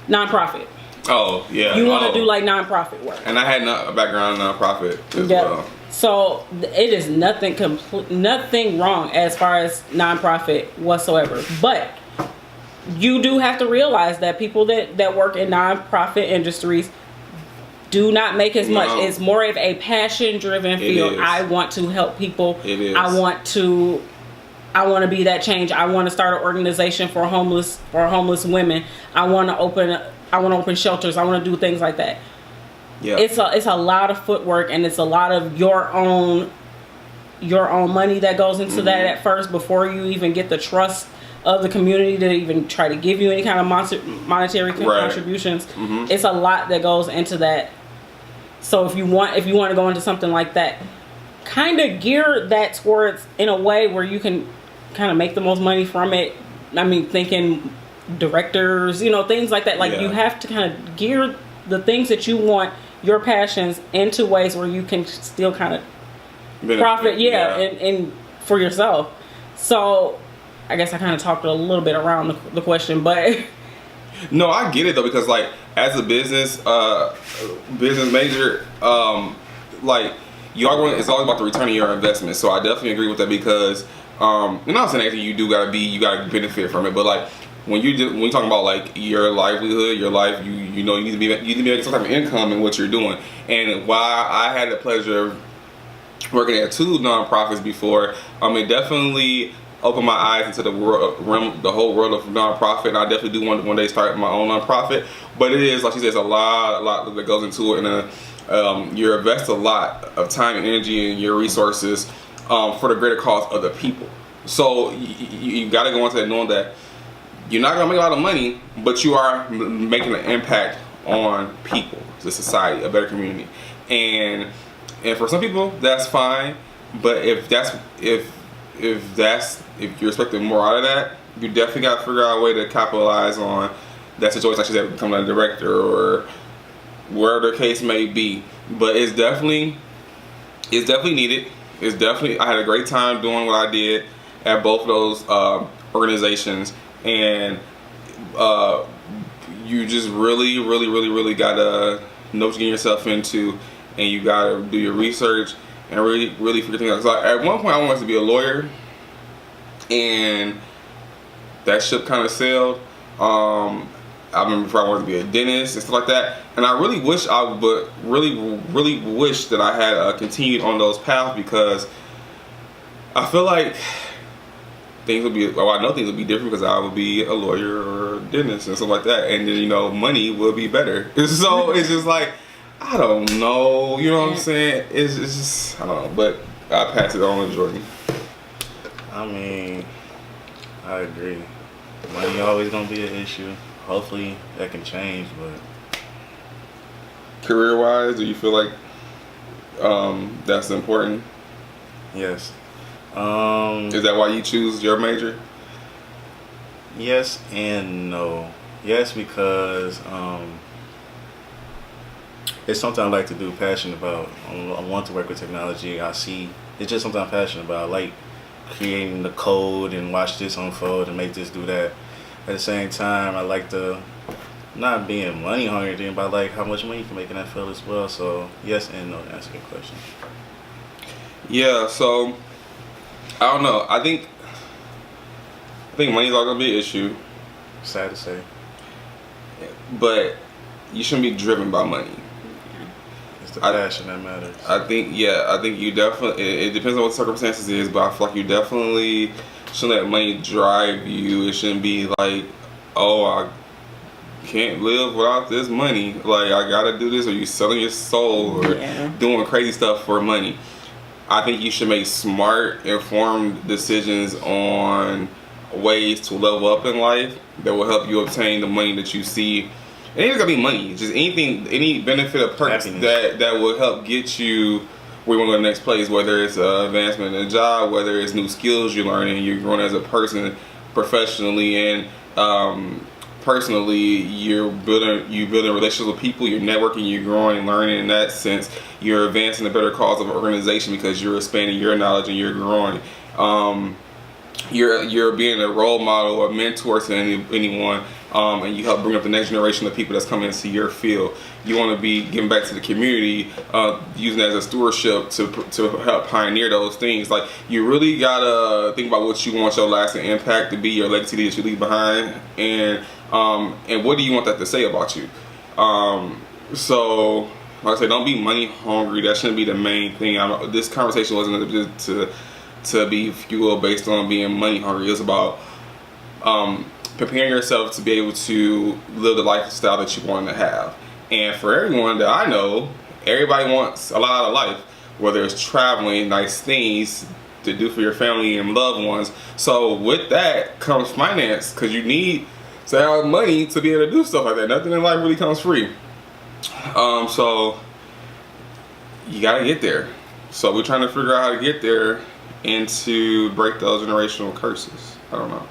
Nonprofit. Oh, yeah. You want to do like nonprofit work. And I had a background in nonprofit as well. So it is nothing wrong as far as nonprofit whatsoever. But you do have to realize that people that work in nonprofit industries do not make as much. It's more of a passion-driven field. I want to help people. It is. I want to be that change. I want to start an organization for homeless women. I want to open shelters. I want to do things like that. Yeah. It's a lot of footwork, and it's a lot of your own money that goes into that at first before you even get the trust of the community to even try to give you any kind of monetary contributions. It's a lot that goes into that. So if you want to go into something like that, kind of gear that towards in a way where you can kind of make the most money from it. I mean, thinking directors, things like that. Like you have to kind of gear the things that you want, your passions, into ways where you can still kind of profit, and for yourself. So I guess I kind of talked a little bit around the question, but no, I get it though, because like as a business major, like it's always about the return of your investment. So I definitely agree with that, because I'm not saying anything you gotta benefit from it, but like when you're talking about like your livelihood, your life, you need to be making some type of income in what you're doing. And while I had the pleasure of working at 2 nonprofits before, it definitely opened my eyes into the whole world of nonprofit, and I definitely do want to one day start my own nonprofit. But it is, like she says, a lot that goes into it, and you invest a lot of time and energy and your resources for the greater cause of the people. So you got to go into that knowing that you're not gonna make a lot of money, but you are making an impact on people, the society, a better community. And for some people that's fine, but if you're expecting more out of that, you definitely got to figure out a way to capitalize on that situation, like you said, becoming a director or wherever the case may be. But it's definitely needed. I had a great time doing what I did at both of those organizations, and you just really gotta know what you're getting yourself into, and you gotta do your research and really figure things out. So at one point I wanted to be a lawyer, and that ship kind of sailed. I remember before I wanted to be a dentist and stuff like that, and I really wish really wish that I had continued on those paths, because I feel like I know things would be different, because I would be a lawyer or a dentist and stuff like that, and then money will be better. So it's just like, I don't know, you know what I'm saying? It's just, I don't know, but I pass it on to Jordan. I mean, I agree. Money always gonna be an issue. Hopefully that can change, but Career-wise, do you feel like that's important? yes. Is that why you choose your major? Yes and no. Yes, because it's something I like to do, passionate about. I want to work with technology. It's just something I'm passionate about. I like creating the code and watch this unfold and make this do that. At the same time, I like to not being money hungry, but I like how much money you can make in that field as well. So yes and no to answer your question. Yeah, so I don't know. I think money's all gonna be an issue. Sad to say. But you shouldn't be driven by money. It's the passion that matters. I think you definitely, it depends on what the circumstances is, but I feel like you definitely shouldn't let money drive you. It shouldn't be like, oh, I can't live without this money. Like, I gotta do this, or you selling your soul, or doing crazy stuff for money. I think you should make smart, informed decisions on ways to level up in life that will help you obtain the money that you see. It ain't gotta be money, just anything, any benefit or perks that will help get you where you want to go to the next place, whether it's advancement in a job, whether it's new skills you're learning, you're growing as a person professionally, and personally, you're building relationships with people, you're networking, you're growing and learning. In that sense, you're advancing the better cause of an organization because you're expanding your knowledge and you're growing. You're being a role model or mentor to anyone. and you help bring up the next generation of people that's coming into your field. You want to be giving back to the community, using it as a stewardship to help pioneer those things. Like, you really gotta think about what you want your lasting impact to be, your legacy that you leave behind, and what do you want that to say about you. So, like I said, don't be money hungry. That shouldn't be the main thing. This conversation wasn't to be fueled based on being money hungry. It's about preparing yourself to be able to live the lifestyle that you want to have. And for everyone that I know, everybody wants a lot out of life, whether it's traveling, nice things to do for your family and loved ones. So with that comes finance, because you need to have money to be able to do stuff like that. Nothing in life really comes free. So you gotta get there. So we're trying to figure out how to get there and to break those generational curses. I don't know.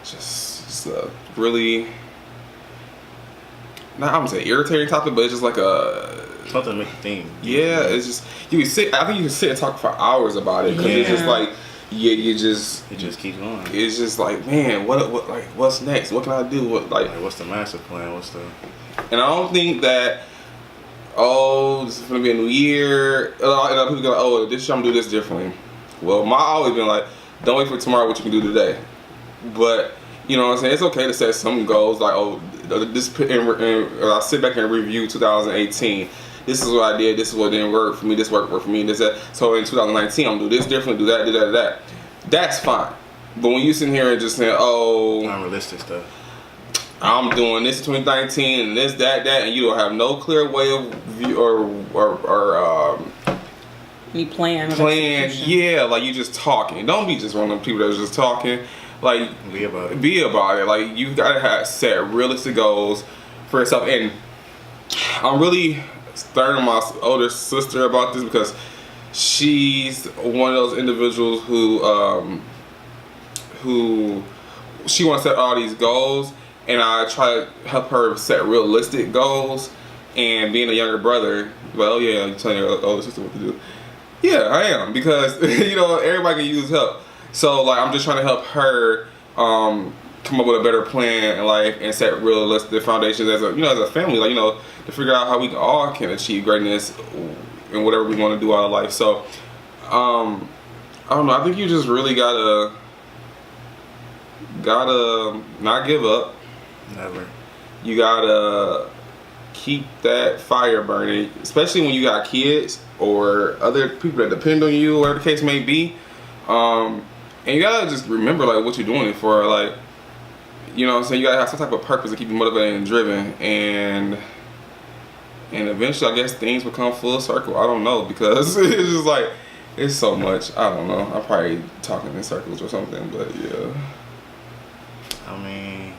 Just really, not I'm gonna say irritating topic, but it's just like something to make you think. Yeah, it's just you can sit. I think you can sit and talk for hours about it because it's just like it just keeps going. It's just like, man, what's next? What can I do? What's the master plan? And I don't think that, this is gonna be a new year. And people go, this year I'm gonna do this differently. Well, my always been like, don't wait for tomorrow what you can do today. But you know what I'm saying? It's okay to set some goals like, I sit back and review 2018. This is what I did. This is what didn't work for me. This worked for me. This that. So in 2019, I'm gonna do this differently. Do that. Do that. Do that. That's fine. But when you sit here and just say, unrealistic stuff. I'm doing this in 2019 and this, that, and you don't have no clear way of view or any plan. Yeah, like you just talking. Don't be just one of them people that's just talking. Like, be about it. Be about it. Like, you gotta set realistic goals for yourself. And I'm really starting my older sister about this because she's one of those individuals who she wants to set all these goals, and I try to help her set realistic goals. And being a younger brother, well, yeah, you're telling your older sister what to do. Yeah, I am, because everybody can use help. So like, I'm just trying to help her come up with a better plan in life and set realistic foundations as a family, to figure out how we all can achieve greatness in whatever we want to do out of life. So I don't know. I think you just really gotta not give up. Never. You gotta keep that fire burning, especially when you got kids or other people that depend on you, whatever the case may be. And you gotta just remember like what you're doing it for. Like, you know what I'm saying? You gotta have some type of purpose to keep you motivated and driven. And eventually, I guess things will come full circle. I don't know, because it's just like, it's so much. I don't know. I'm probably talking in circles or something, but yeah. I mean,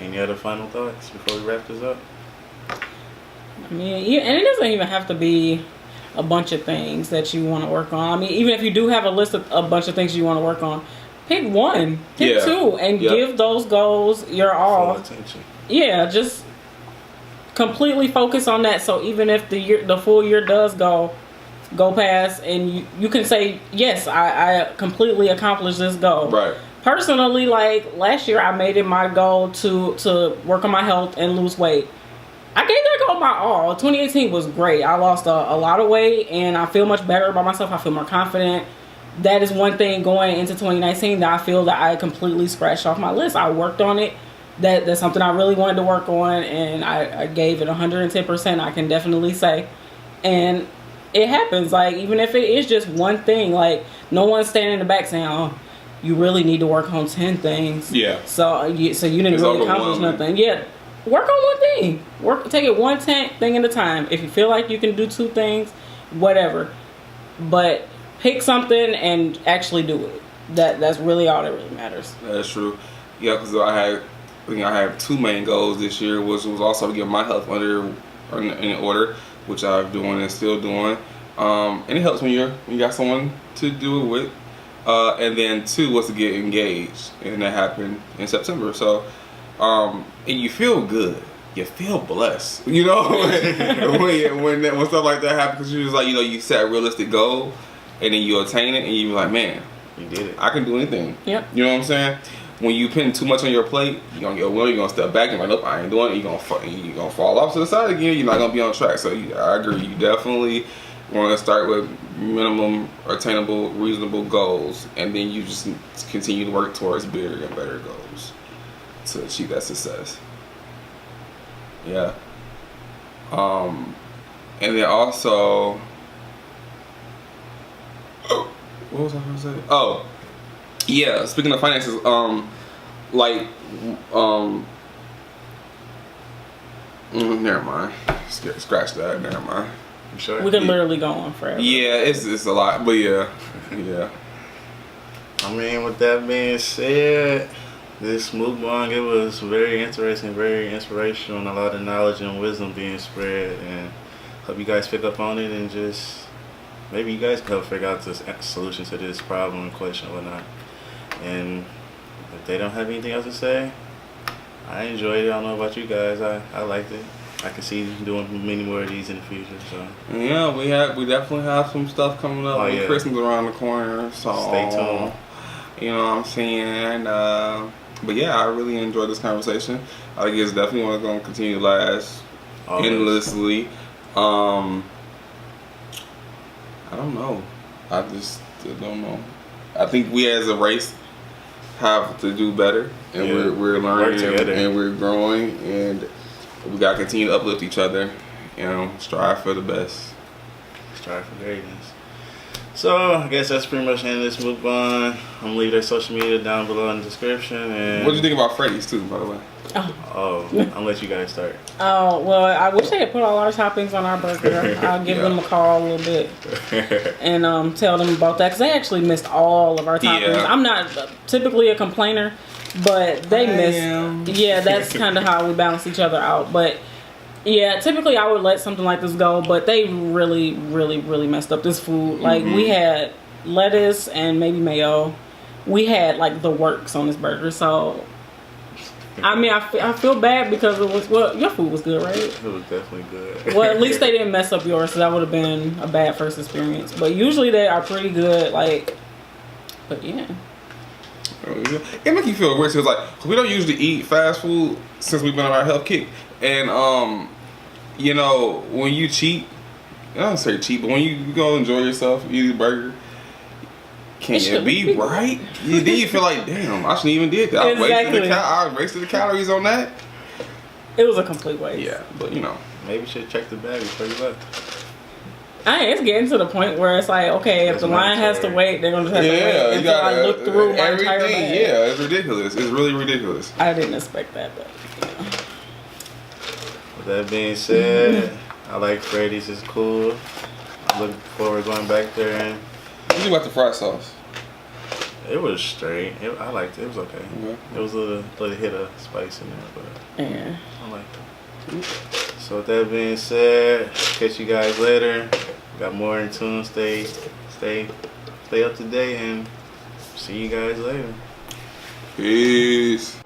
any other final thoughts before we wrap this up? I mean, and it doesn't even have to be a bunch of things that you want to work on. I mean, even if you do have a list of a bunch of things you want to work on, pick one, pick two, and give those goals your all. Full attention. Yeah, just completely focus on that. So even if the full year does go past, and you can say, yes, I completely accomplished this goal. Right. Personally, like last year, I made it my goal to work on my health and lose weight. I gave that goal my all. 2018 was great. I lost a lot of weight, and I feel much better about myself. I feel more confident. That is one thing going into 2019 that I feel that I completely scratched off my list. I worked on it. That's something I really wanted to work on, and I gave it 110%, I can definitely say. And it happens. Like, even if it is just one thing, like, no one's standing in the back saying, oh, you really need to work on 10 things. Yeah. So you didn't really accomplish nothing. Yeah. Work on one thing. Take it one thing at a time. If you feel like you can do 2 things, whatever. But pick something and actually do it. That's really all that really matters. That's true. Yeah, because I have 2 main goals this year, which was also to get my health in order, which I'm doing and still doing. And it helps when you got someone to do it with. And then 2 was to get engaged, and that happened in September. So. And you feel good. You feel blessed. When stuff like that happens, because you're just like, you set a realistic goal, and then you attain it, and you're like, man, you did it. I can do anything. Yep. You know what I'm saying? when you putting too much on your plate, you're gonna get well, you're gonna step back and like, nope, I ain't doing it. You're gonna fall off to the side again. You're not gonna be on track. So I agree. You definitely want to start with minimum attainable, reasonable goals, and then you just continue to work towards bigger and better goals to achieve that success. Yeah. And then also, what was I gonna say? Oh, yeah. Speaking of finances, never mind. Scratch that. Never mind. You sure? We could literally go on forever. Yeah, it's a lot, but yeah. I mean, with that being said, this mukbang, it was very interesting, very inspirational, and a lot of knowledge and wisdom being spread. And hope you guys pick up on it and just maybe you guys can help figure out the solution to this problem and question or whatnot. And if they don't have anything else to say, I enjoyed it. I don't know about you guys. I liked it. I can see doing many more of these in the future. So yeah, we definitely have some stuff coming up. Oh, yeah. Christmas around the corner, so stay tuned. You know what I'm saying? But yeah, I really enjoyed this conversation. I think it's definitely going to continue to last endlessly. I don't know. I just don't know. I think we as a race have to do better, and we're learning and we're growing, and we gotta continue to uplift each other. You know, strive for the best. Strive for greatness. So I guess that's pretty much the end of this mukbang. I'm gonna leave their social media down below in the description. And what do you think about Freddy'S too, by the way? Oh, I'll let you guys start. Oh, well, I wish they had put all our toppings on our burger. I'll give them a call a little bit and tell them about that, because they actually missed all of our toppings. Yeah. I'm not typically a complainer, but they missed. Yeah, that's kind of how we balance each other out. But yeah, typically I would let something like this go, but they really, really, really messed up this food. Like, we had lettuce and maybe mayo. We had like the works on this burger, so I mean, I feel bad because it was, well, your food was good, right? It was definitely good. Well, at least they didn't mess up yours, so that would have been a bad first experience. But usually they are pretty good, like, but yeah. It make you feel weird, because like, we don't usually eat fast food since we've been on our health kick. And, you know, when you cheat, I don't say cheat, but when you go enjoy yourself, eat a burger, can it be right? Then you feel like, damn, I shouldn't even did that. I wasted the calories on that. It was a complete waste. Yeah, but you know. Maybe you should check the bag before you left. It's getting to the point where it's like, okay, if the line has to wait, they're going to have to wait until I look through my entire bag. Yeah, it's ridiculous. It's really ridiculous. I didn't expect that, but yeah. With that being said, I like Freddy'S. It's cool. I'm looking forward to going back there. And what do you think about the fried sauce? it was straight. I liked it. It was okay. Mm-hmm. It was a little hit of spice in there, but Yeah. I liked it. So with that being said, catch you guys later. Got more in tune. Stay up to date, and see you guys later. Peace.